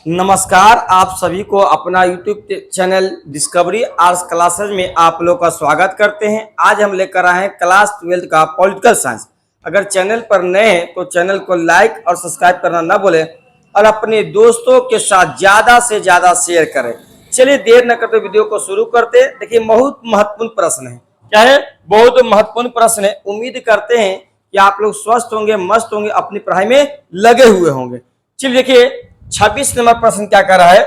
नमस्कार, आप सभी को अपना YouTube channel discovery arts classes में आप लोग का स्वागत करते हैं। आज हम लेकर आए हैं क्लास 12 का पॉलिटिकल साइंस। अगर चैनल पर नए हैं तो चैनल को लाइक और सब्सक्राइब करना ना भूलें और अपने दोस्तों के साथ ज़्यादा से ज़्यादा शेयर करें। चलिए देर न करते वीडियो को शुरू करते। देखिए, बहुत महत्वपूर्ण प्रश्न है। क्या है? बहुत महत्वपूर्ण प्रश्न है। उम्मीद करते हैं कि आप लोग स्वस्थ होंगे, मस्त होंगे, अपनी पढ़ाई में लगे हुए होंगे। चलिए देखिए, 26 नंबर प्रश्न क्या कर रहा है?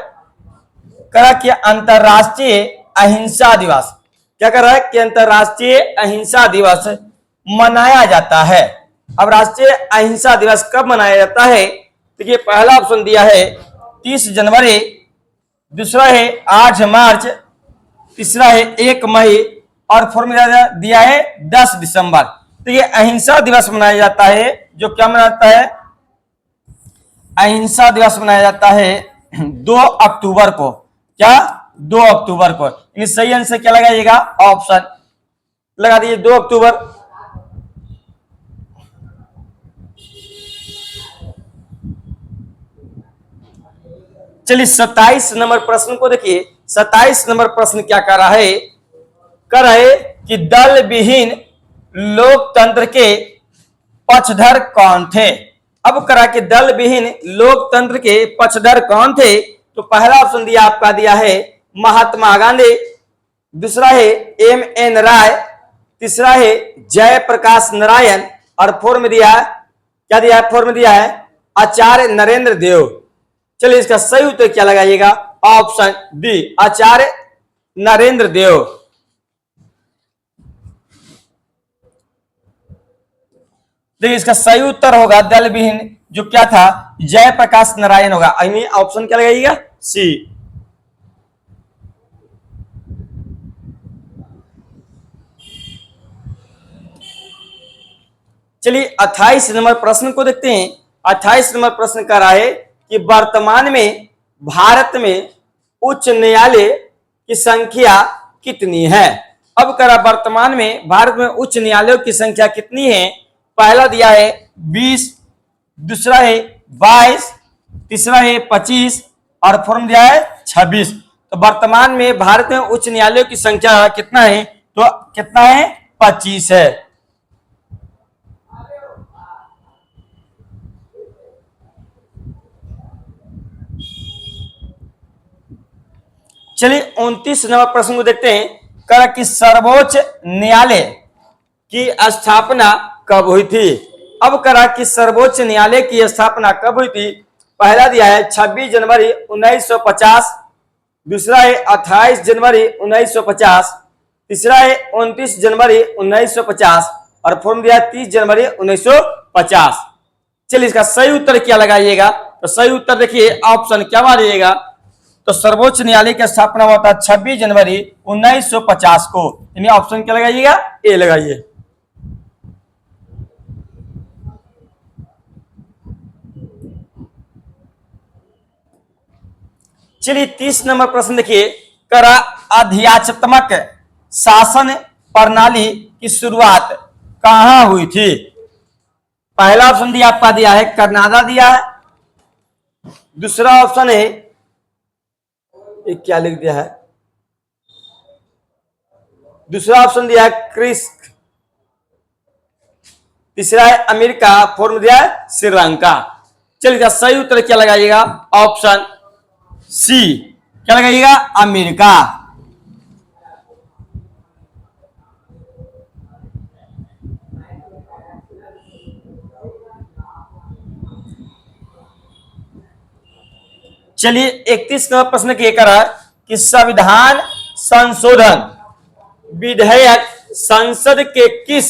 कर रहा कि अंतरराष्ट्रीय अहिंसा दिवस, क्या कर रहा है कि अंतरराष्ट्रीय अहिंसा दिवस मनाया जाता है। अब राष्ट्रीय अहिंसा दिवस कब मनाया जाता है? देखिए, पहला ऑप्शन दिया है 30 जनवरी, दूसरा है 8 मार्च, तीसरा है 1 मई और फॉर्मूला दिया है 10 दिसंबर। तो ये अहिंसा दिवस मनाया जाता है। जो क्या मनाता है? अहिंसा दिवस मनाया जाता है 2 अक्टूबर को। क्या? 2 अक्टूबर को। यानी सही आंसर क्या लगाइएगा? ऑप्शन लगा दीजिए 2 अक्टूबर। चलिए 27 नंबर प्रश्न को देखिए। 27 नंबर प्रश्न क्या कर रहा है? कर रहा है कि दल विहीन लोकतंत्र के पक्षधर कौन थे। अब करा कि दल विहीन लोकतंत्र के पक्षधर कौन थे? तो पहला ऑप्शन दिया आपका दिया है महात्मा गांधी, दूसरा है M.N. राय, तीसरा है जयप्रकाश नारायण और फोर्थ में दिया क्या दिया है? फोर्थ में दिया है आचार्य नरेंद्र देव। चलिए इसका सही उत्तर क्या लगाइएगा? ऑप्शन डी, आचार्य नरेंद्र देव। देखिए, इसका सही उत्तर होगा दल विहीन जो क्या था? जयप्रकाश नारायण होगा। ऑप्शन क्या लगाइएगा? सी। चलिए 28 नंबर प्रश्न को देखते हैं। 28 नंबर प्रश्न कर रहा है कि वर्तमान में भारत में उच्च न्यायालय की संख्या कितनी है। अब करा वर्तमान में भारत में उच्च न्यायालयों की संख्या कितनी है? पहला दिया है 20, दूसरा है 22, तीसरा है 25 और फोर्थ दिया है 26। तो वर्तमान में भारत में उच्च न्यायालयों की संख्या कितना है? तो कितना है? 25 है। चलिए 29 नंबर प्रश्न को देखते हैं। कह कि सर्वोच्च न्यायालय की स्थापना कब हुई थी। अब करा कि सर्वोच्च न्यायालय की स्थापना कब हुई थी? पहला दिया है 26 जनवरी 1950, दूसरा है 28 जनवरी 1950, तीसरा है 29 जनवरी 1950 और फोर्थ दिया है 30 जनवरी 1950। चलिए इसका सही उत्तर क्या लगाइएगा? तो सही उत्तर देखिए ऑप्शन क्या मारिएगा? तो सर्वोच्च न्यायालय की स्थापना हुआ था 26 जनवरी 1950 को। यानी ऑप्शन क्या लगाइएगा? ए लगाइए। चलिए 30 नंबर प्रश्न देखिए। करा अध्यात्मक शासन प्रणाली की शुरुआत कहां हुई थी? पहला ऑप्शन दिया आपका दिया है कनाडा दिया है, दूसरा ऑप्शन है क्या लिख दिया है? दूसरा ऑप्शन दिया है क्रिस्क, तीसरा है अमेरिका, फोर्थ में दिया है श्रीलंका। चलिए सही उत्तर क्या लगाइएगा? ऑप्शन सी, क्या लगाइएगा? अमेरिका। चलिए 31 नंबर प्रश्न क्या कर रहा है कि संविधान संशोधन विधेयक संसद के किस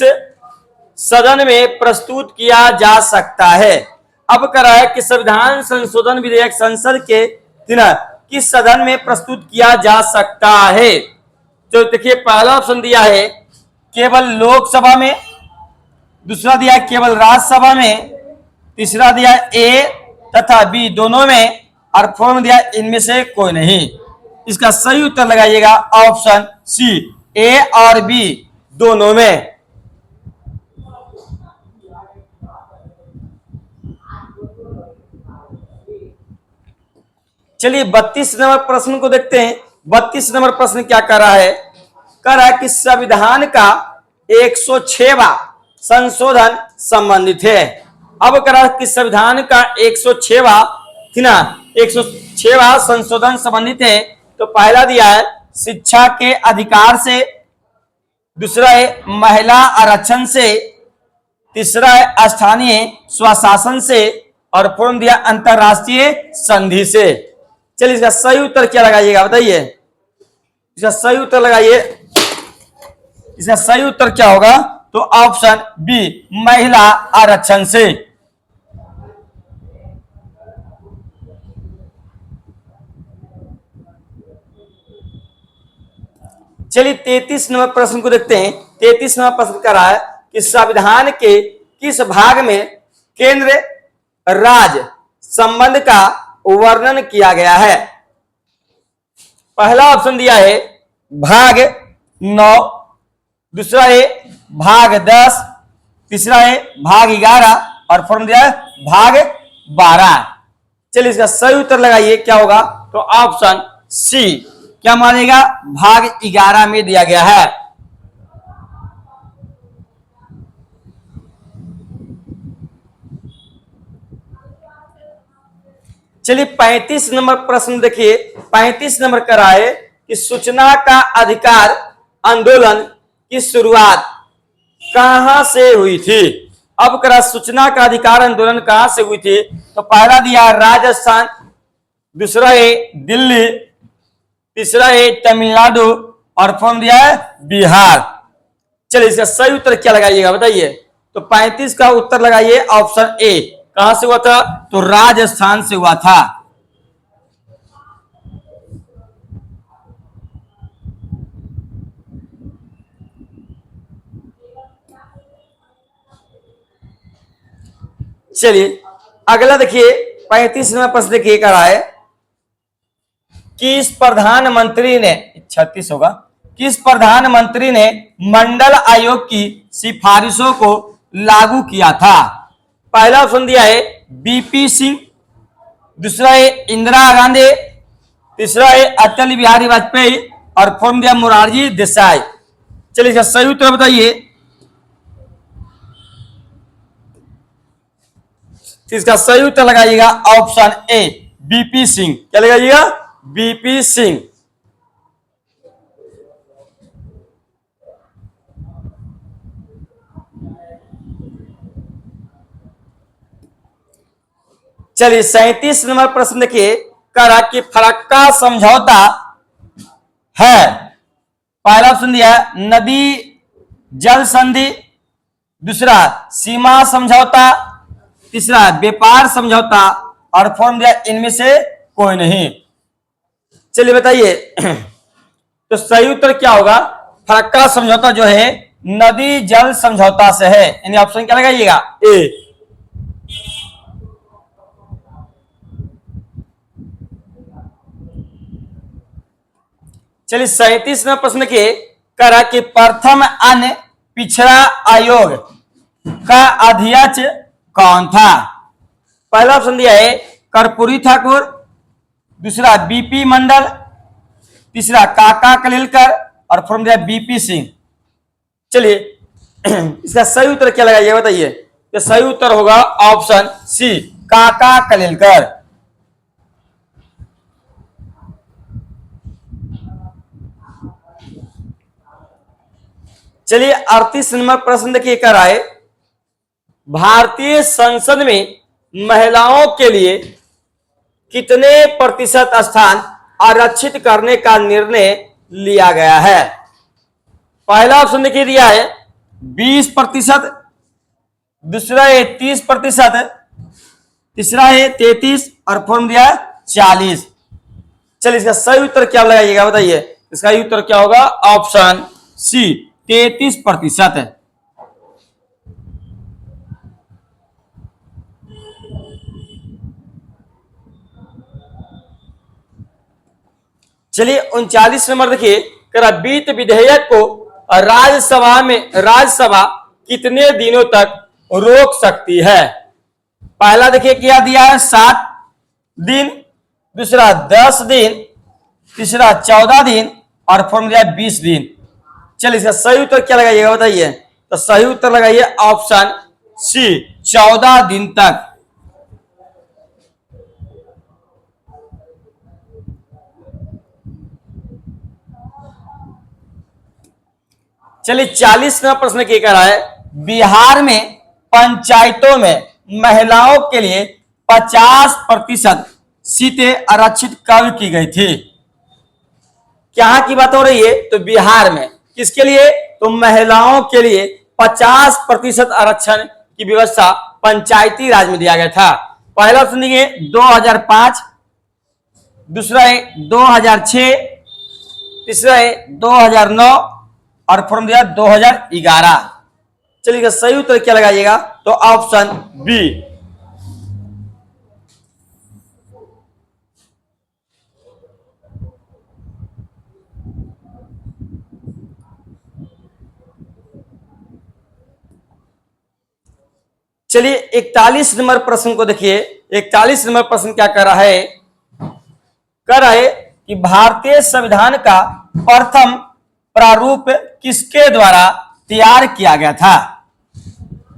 सदन में प्रस्तुत किया जा सकता है। अब कर रहा है कि संविधान संशोधन विधेयक संसद के किस सदन में प्रस्तुत किया जा सकता है। तो देखिए पहला ऑप्शन दिया है केवल लोकसभा में, दूसरा दिया है केवल राज्यसभा में, तीसरा दिया है ए तथा बी दोनों में और फोर्थ में दिया इनमें से कोई नहीं। इसका सही उत्तर लगाइएगा ऑप्शन सी, ए और बी दोनों में। चलिए 32 नंबर प्रश्न को देखते हैं। 32 नंबर प्रश्न क्या कर रहा है? कर रहा है कि संविधान का 106वां संशोधन संबंधित है। अब कर रहा है कि संविधान का 106वां 106वां संशोधन संबंधित है। तो पहला दिया है शिक्षा के अधिकार से, दूसरा है महिला आरक्षण से, तीसरा है स्थानीय स्वशासन से, और पूर्ण दिया अंतरराष्ट्रीय संधि से। चलिए इसका सही उत्तर क्या लगाइएगा बताइए, इसका सही उत्तर लगाइए। इसका सही उत्तर क्या होगा? तो ऑप्शन बी महिला आरक्षण से। चलिए 33 नंबर प्रश्न को देखते हैं। 33 नंबर प्रश्न कर रहा है कि संविधान के किस भाग में केंद्र राज्य संबंध का वर्णन किया गया है? पहला ऑप्शन दिया है भाग 9, दूसरा है भाग 10, तीसरा है भाग 11, और फोर्थ दिया है भाग 12। चलिए इसका सही उत्तर लगाइए क्या होगा? तो ऑप्शन सी क्या मानेगा? भाग 11 में दिया गया है। चलिए 35 नंबर प्रश्न देखिए। 35 नंबर का है कि सूचना का अधिकार आंदोलन की शुरुआत कहां से हुई थी? अब करा सूचना का अधिकार आंदोलन कहां से हुई थी? तो पहला दिया राजस्थान, दूसरा है दिल्ली, तीसरा है तमिलनाडु, और फोर्थ दिया है बिहार। चलिए इसका सही उत्तर क्या लगाइएगा बताइए? तो 35 का उत्तर लगाइए ऑप्शन ए। कहां से हुआ था? तो राजस्थान से हुआ था। चलिए अगला देखिए 35 नंबर प्रश्न देखिए कर रहा है किस प्रधानमंत्री ने 36 होगा किस प्रधानमंत्री ने मंडल आयोग की सिफारिशों को लागू किया था? पहला ऑप्शन दिया है बीपी सिंह, दूसरा है इंदिरा गांधी, तीसरा है अटल बिहारी वाजपेयी, और फोर्थ दिया मोरारजी देसाई। चलिए इसका सही उत्तर बताइए। इसका सही उत्तर लगाइएगा ऑप्शन ए बीपी सिंह। क्या लगाइएगा? बीपी सिंह। चलिए 37 नंबर प्रश्न देखिए करा कि फरक्का समझौता है। पहला ऑप्शन दिया है नदी जल संधि, दूसरा सीमा समझौता, तीसरा व्यापार समझौता, और फोर्थ दिया इनमें से कोई नहीं। चलिए बताइए तो सही उत्तर क्या होगा? फरक्का समझौता जो है नदी जल समझौता से है। यानी ऑप्शन क्या लगाइएगा? ए। चलिए 37 नंबर प्रश्न के करा कि प्रथम अन्य पिछड़ा आयोग का अध्यक्ष कौन था? पहला ऑप्शन दिया है कर्पूरी ठाकुर, दूसरा बीपी मंडल, तीसरा काका कलीलकर, और फोर्थ दिया बीपी सिंह। चलिए इसका सही उत्तर क्या लगाइए बताइए? तो सही उत्तर होगा ऑप्शन सी काका कलीलकर। चलिए 38 नंबर प्रश्न देखिए कर आए भारतीय संसद में महिलाओं के लिए कितने प्रतिशत स्थान आरक्षित करने का निर्णय लिया गया है? पहला ऑप्शन देखिए दिया है 20%, दूसरा है 30%, तीसरा है 33, और फोर्थ दिया है 40। चलिए इसका सही उत्तर क्या लगाइएगा बताइए? इसका सही उत्तर क्या होगा? Option C 33%। चलिए 39 नंबर देखिए वित्त विधेयक को राज्यसभा कितने दिनों तक रोक सकती है? पहला देखिए क्या दिया है 7 दिन, दूसरा 10 दिन, तीसरा 14 दिन और फोर में दिया 20 दिन। चलिए इसका सही उत्तर क्या लगाइएगा बताइए। तो सही उत्तर लगाइए ऑप्शन सी 14 दिन तक। चलिए 40वां प्रश्न क्या कह रहा है, बिहार में पंचायतों में महिलाओं के लिए 50% सीटें आरक्षित कब की गई थी। क्या की बात हो रही है, तो बिहार में किसके लिए, तो महिलाओं के लिए 50% आरक्षण की व्यवस्था पंचायती राज में दिया गया था। पहला सुनिए 2005, दूसरा है 2006, तीसरा है 2009 और फॉर्म दिया 2011। चलिए सही उत्तर क्या लगाइएगा, तो ऑप्शन बी। चलिए 41 नंबर प्रश्न को देखिए। 41 नंबर प्रश्न क्या कर रहा है, कर रहा है कि भारतीय संविधान का प्रथम प्रारूप किसके द्वारा तैयार किया गया था।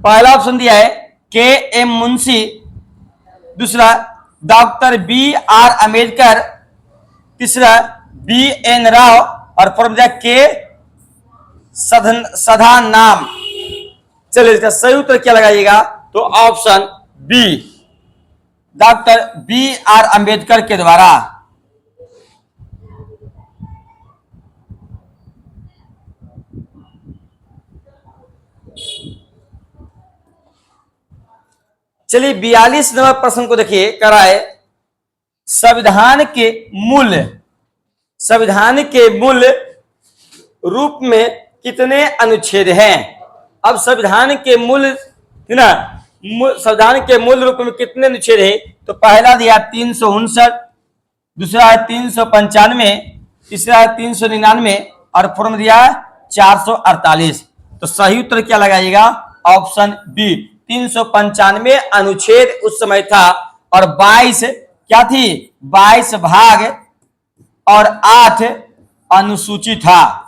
पहला ऑप्शन दिया है के एम मुंशी, दूसरा डॉक्टर बी आर अम्बेडकर, तीसरा बी एन राव और फोर्थ दिया के सधा नाम। चलिए इसका सही उत्तर क्या लगाइएगा, तो option B doctor B R Ambedkar के द्वारा। चलिए 42 नंबर प्रश्न को देखिए, करा है संविधान के मूल रूप में कितने अनुच्छेद हैं। अब संविधान के संविधान के मूल रूप में कितने अनुच्छेद हैं, तो पहला दिया 359, दूसरा है 395, तीसरा है 399 और फोर्थ दिया 448। तो सही उत्तर क्या लगाइएगा, ऑप्शन बी 395 अनुच्छेद उस समय था और 22 क्या थी, 22 भाग और 8 अनुसूची था।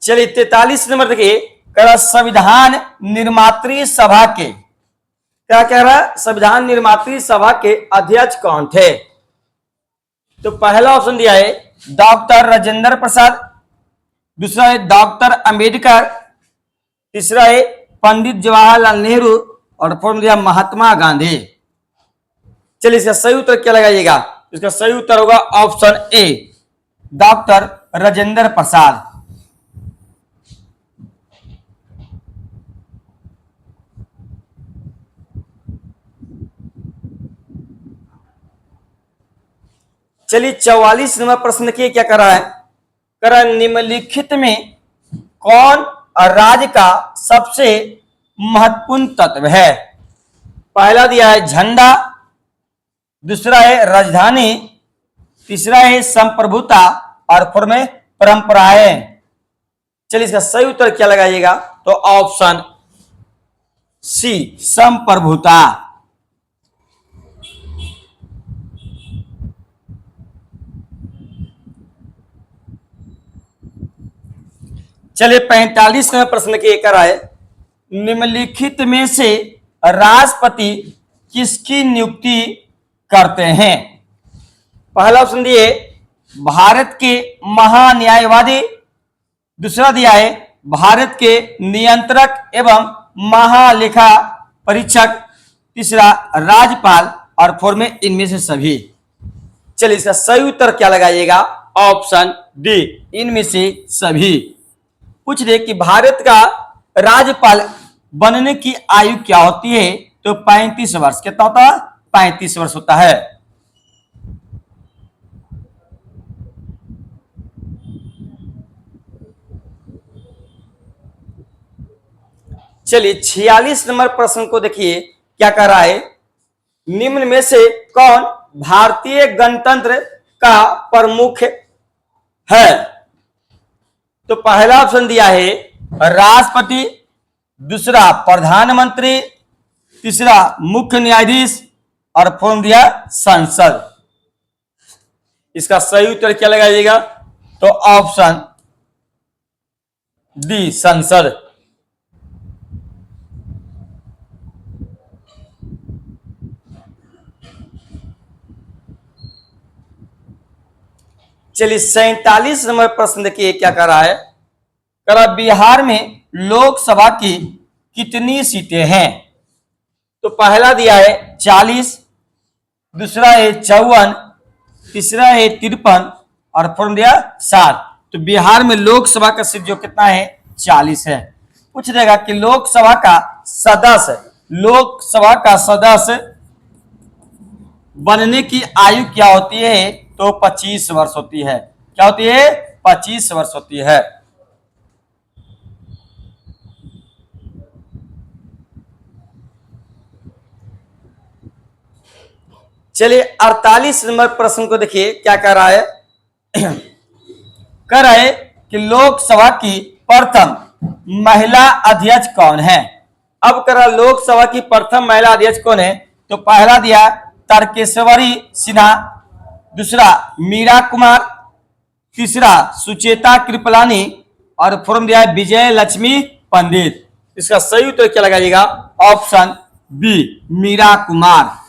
चलिए 43 नंबर देखिए, कह रहा संविधान निर्मात्री सभा के, क्या कह रहा है, संविधान निर्मात्री सभा के अध्यक्ष कौन थे। तो पहला ऑप्शन दिया है डॉक्टर राजेंद्र प्रसाद, दूसरा है डॉक्टर अंबेडकर, तीसरा है पंडित जवाहरलाल नेहरू और फोर्थ दिया महात्मा गांधी। चलिए इसका सही उत्तर क्या लगाइएगा, इसका सही उत्तर होगा option A doctor Rajendra Prasad. चलिए 44 नंबर प्रश्न की क्या कर रहा है, कर रहा निम्नलिखित में कौन राज्य का सबसे महत्वपूर्ण तत्व है। पहला दिया है झंडा, दूसरा है राजधानी, तीसरा है संप्रभुता और फोर्थ में परंपराएं। चलिए इसका सही उत्तर क्या लगाइएगा, तो ऑप्शन सी संप्रभुता। चलिए 45 नंबर प्रश्न की कर आए, निम्नलिखित में से राष्ट्रपति किसकी नियुक्ति करते हैं। पहला ऑप्शन दिए भारत के महान्यायवादी, दूसरा दिया है भारत के नियंत्रक एवं महालेखा परीक्षक, तीसरा राज्यपाल और फोर्थ में इनमें से सभी। चलिए इसका सही उत्तर क्या लगाइएगा, ऑप्शन डी इनमें से सभी। पूछ रहे कि भारत का राज्यपाल बनने की आयु क्या होती है, तो 35 वर्ष। कितना होता है, 35 वर्ष होता है। चलिए 46 नंबर प्रश्न को देखिए, क्या कह रहा है, निम्न में से कौन भारतीय गणतंत्र का प्रमुख है। तो पहला ऑप्शन दिया है राष्ट्रपति, दूसरा प्रधानमंत्री, तीसरा मुख्य न्यायाधीश और फोर्थ दिया संसद। इसका सही उत्तर क्या लगाइएगा? तो ऑप्शन डी संसद। चलिए 47 नंबर प्रश्न देखिए क्या कर रहा है। कह रहा बिहार में लोकसभा की कितनी सीटें हैं? तो पहला दिया है 40, दूसरा है 54, तीसरा है 53 और फोर्थ दिया 7। तो बिहार में लोकसभा का सीट जो कितना है 40 है। पूछ देगा कि लोकसभा का सदस्य बनने की आयु क्या होती है? तो 25 वर्ष होती है। क्या होती है? 25 वर्ष होती है। चलिए 48 नंबर प्रश्न को देखिए क्या कह रहा है। कह रहा है कि लोकसभा की प्रथम महिला अध्यक्ष कौन है? अब कह रहा लोकसभा की प्रथम महिला अध्यक्ष कौन है? तो पहला दिया तारकेश्वरी सिन्हा, दूसरा मीरा कुमार, तीसरा सुचेता कृपलानी और फोर्थ दिया विजय लक्ष्मी पंडित। इसका सही उत्तर क्या लगाइएगा? Option B Meera Kumar.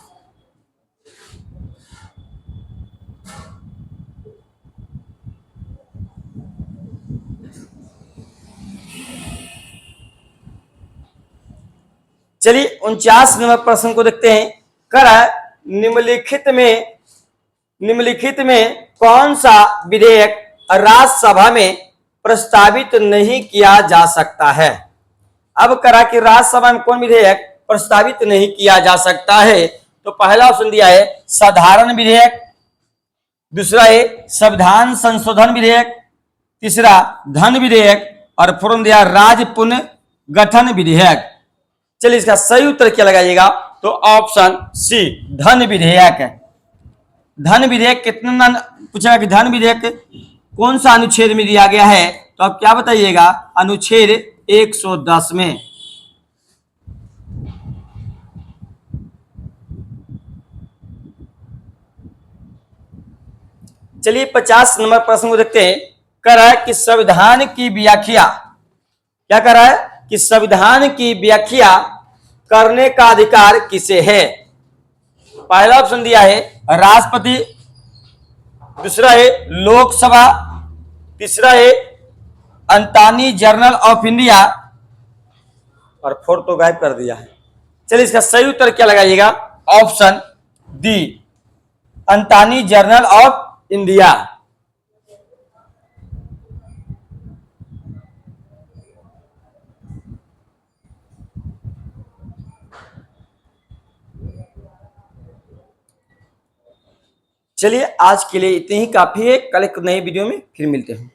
चलिए 49 नंबर प्रश्न को देखते हैं। कर निम्नलिखित में कौन सा विधेयक राज्यसभा में प्रस्तावित नहीं किया जा सकता है? अब करा कि राज्यसभा में कौन विधेयक प्रस्तावित नहीं किया जा सकता है? तो पहला ऑप्शन दिया है साधारण विधेयक, दूसरा है संविधान संशोधन विधेयक, तीसरा धन विधेयक और फोर्थ दिया राज्य पुनर्गठन विधेयक। चलिए इसका सही उत्तर क्या लगाइएगा? तो ऑप्शन सी धन विधेयक। धन विधेयक कितना पूछा कि धन विधेयक कौन सा अनुच्छेद में दिया गया है? तो आप क्या बताइएगा? अनुच्छेद 110 में। चलिए 50 नंबर प्रश्न को देखते हैं। कह रहा है कि संविधान की व्याख्या क्या कर रहा है कि संविधान की व्याख्या करने का अधिकार किसे है? पहला ऑप्शन दिया है राष्ट्रपति, दूसरा है लोकसभा, तीसरा है अटॉर्नी जनरल ऑफ इंडिया और फोर्थ तो गायब कर दिया है। चलिए इसका सही उत्तर क्या लगाइएगा? Option D attorney general of India. चलिए आज के लिए इतने ही काफी है। कल एक नई वीडियो में फिर मिलते हैं।